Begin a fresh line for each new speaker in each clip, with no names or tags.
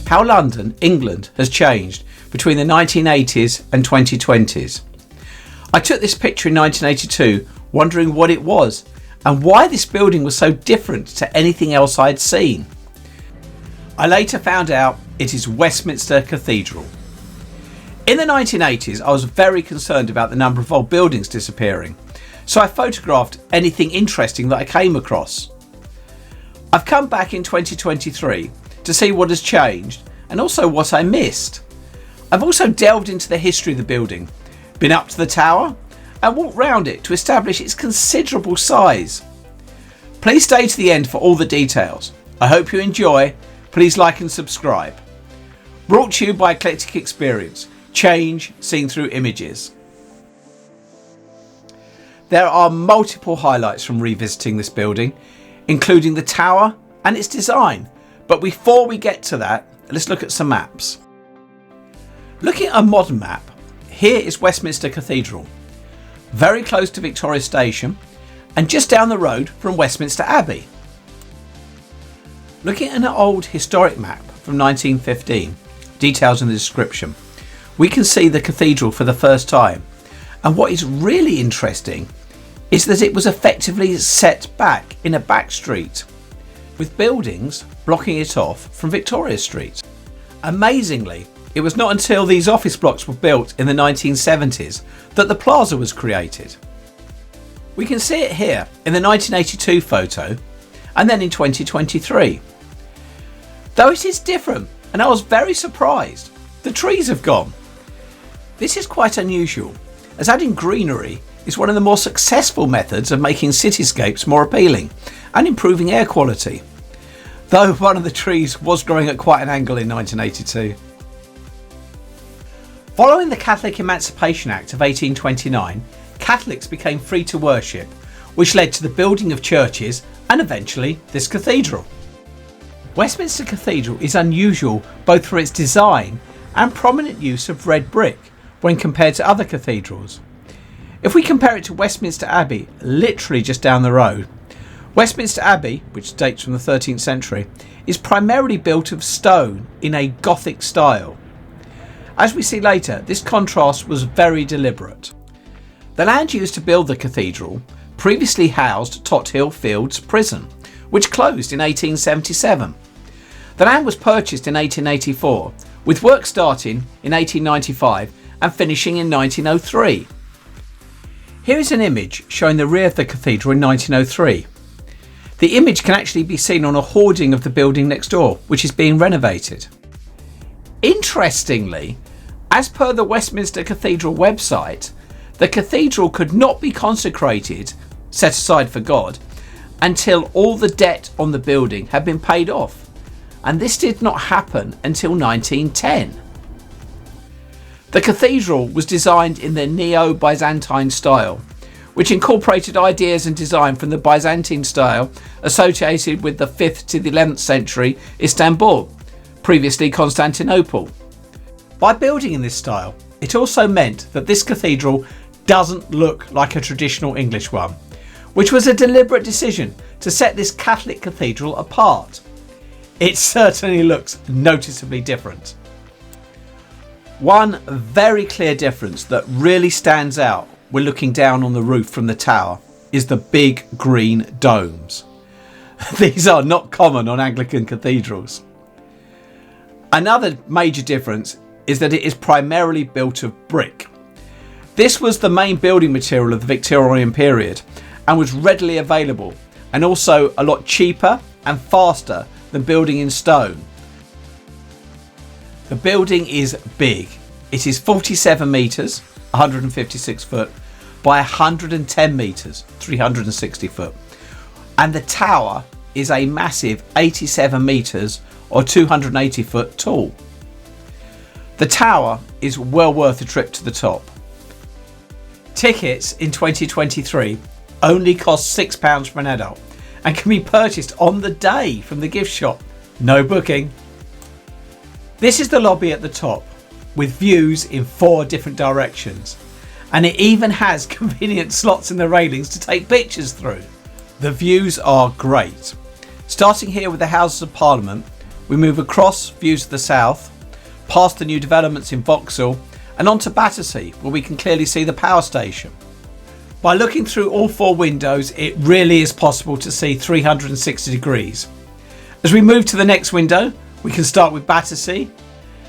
how London, England has changed between the 1980s and 2020s. I took this picture in 1982 wondering what it was and why this building was so different to anything else I'd seen. I later found out it is Westminster Cathedral. In the 1980s, I was very concerned about the number of old buildings disappearing, so I photographed anything interesting that I came across. I've come back in 2023 to see what has changed and also what I missed. I've also delved into the history of the building, been up to the tower and walked round it to establish its considerable size. Please stay to the end for all the details. I hope you enjoy. Please like and subscribe. Brought to you by Eclectic Experience. Change seen through images. There are multiple highlights from revisiting this building, including the tower and its design. But before we get to that, let's look at some maps. Looking at a modern map, here is Westminster Cathedral, very close to Victoria Station and just down the road from Westminster Abbey. Looking at an old historic map from 1915, details in the description, we can see the cathedral for the first time, and what is really interesting is that it was effectively set back in a back street, with buildings blocking it off from Victoria Street. Amazingly, it was not until these office blocks were built in the 1970s that the plaza was created. We can see it here in the 1982 photo and then in 2023. Though it is different, and I was very surprised, the trees have gone. This is quite unusual, as adding greenery is one of the more successful methods of making cityscapes more appealing and improving air quality, though one of the trees was growing at quite an angle in 1982. Following the Catholic Emancipation Act of 1829, Catholics became free to worship, which led to the building of churches and eventually this cathedral. Westminster Cathedral is unusual both for its design and prominent use of red brick when compared to other cathedrals. If we compare it to Westminster Abbey, literally just down the road, Westminster Abbey, which dates from the 13th century, is primarily built of stone in a Gothic style. As we see later, this contrast was very deliberate. The land used to build the cathedral previously housed Tothill Fields Prison, which closed in 1877. The land was purchased in 1884, with work starting in 1895 and finishing in 1903. Here is an image showing the rear of the cathedral in 1903. The image can actually be seen on a hoarding of the building next door, which is being renovated. Interestingly, as per the Westminster Cathedral website, the cathedral could not be consecrated, set aside for God, until all the debt on the building had been paid off, and this did not happen until 1910. The cathedral was designed in the Neo-Byzantine style, which incorporated ideas and design from the Byzantine style associated with the 5th to the 11th century Istanbul, previously Constantinople. By building in this style, it also meant that this cathedral doesn't look like a traditional English one, which was a deliberate decision to set this Catholic cathedral apart. It certainly looks noticeably different. One very clear difference that really stands out when looking down on the roof from the tower is the big green domes. These are not common on Anglican cathedrals. Another major difference is that it is primarily built of brick. This was the main building material of the Victorian period and was readily available, and also a lot cheaper and faster than building in stone. The building is big. It is 47 metres, 156 foot, by 110 metres, 360 foot. And the tower is a massive 87 metres or 280 foot tall. The tower is well worth a trip to the top. Tickets in 2023 only cost £6 for an adult and can be purchased on the day from the gift shop. No booking. This is the lobby at the top with views in 4 different directions, and it even has convenient slots in the railings to take pictures through. The views are great. Starting here with the Houses of Parliament, we move across views of the south, past the new developments in Vauxhall and onto Battersea, where we can clearly see the power station. By looking through all 4 windows, it really is possible to see 360 degrees. As we move to the next window, we can start with Battersea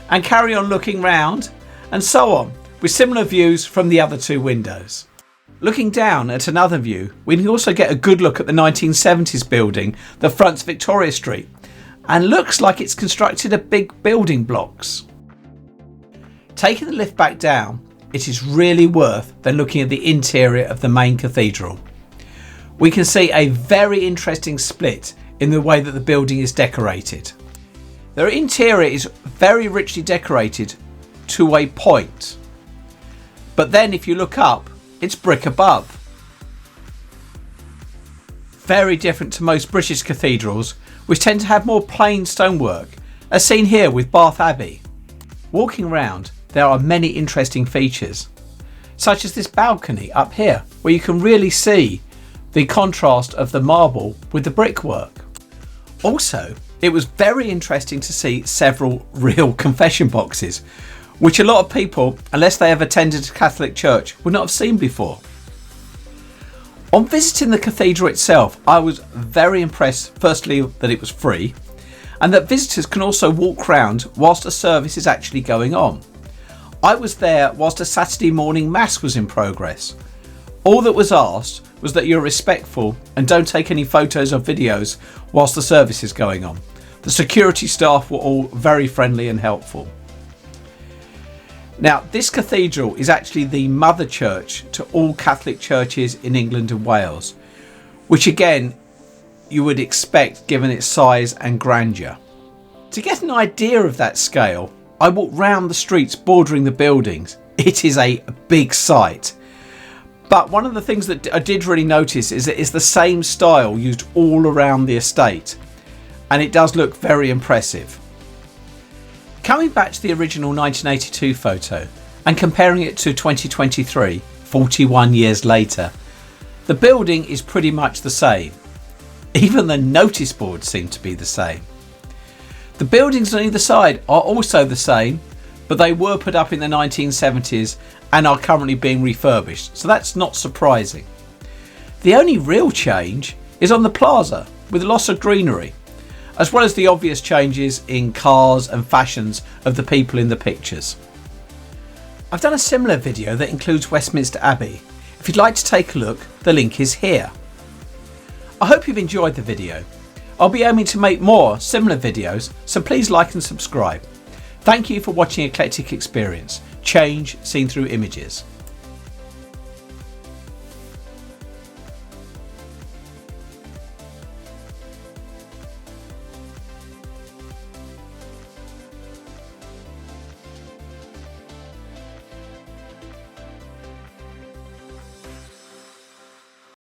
and carry on looking round, and so on, with similar views from the other 2 windows. Looking down at another view, we can also get a good look at the 1970s building that fronts Victoria Street and looks like it's constructed of big building blocks. Taking the lift back down, it is really worth then looking at the interior of the main cathedral. We can see a very interesting split in the way that the building is decorated. The interior is very richly decorated to a point, but then if you look up, it's brick above. Very different to most British cathedrals, which tend to have more plain stonework, as seen here with Bath Abbey. Walking around, there are many interesting features, such as this balcony up here, where you can really see the contrast of the marble with the brickwork. Also, it was very interesting to see several real confession boxes, which a lot of people, unless they have attended a Catholic church, would not have seen before. On visiting the cathedral itself, I was very impressed, firstly, that it was free, and that visitors can also walk around whilst a service is actually going on. I was there whilst a Saturday morning mass was in progress. All that was asked was that you're respectful and don't take any photos or videos whilst the service is going on. The security staff were all very friendly and helpful. Now, this cathedral is actually the mother church to all Catholic churches in England and Wales, which again you would expect given its size and grandeur. To get an idea of that scale, I walked round the streets bordering the buildings. It is a big site. But one of the things that I did really notice is that it's the same style used all around the estate, and it does look very impressive. Coming back to the original 1982 photo and comparing it to 2023, 41 years later, the building is pretty much the same. Even the notice boards seem to be the same. The buildings on either side are also the same, but they were put up in the 1970s and are currently being refurbished, so that's not surprising. The only real change is on the plaza, with loss of greenery, as well as the obvious changes in cars and fashions of the people in the pictures. I've done a similar video that includes Westminster Abbey. If you'd like to take a look, the link is here. I hope you've enjoyed the video. I'll be aiming to make more similar videos, so please like and subscribe. Thank you for watching Eclectic Experience, change seen through images.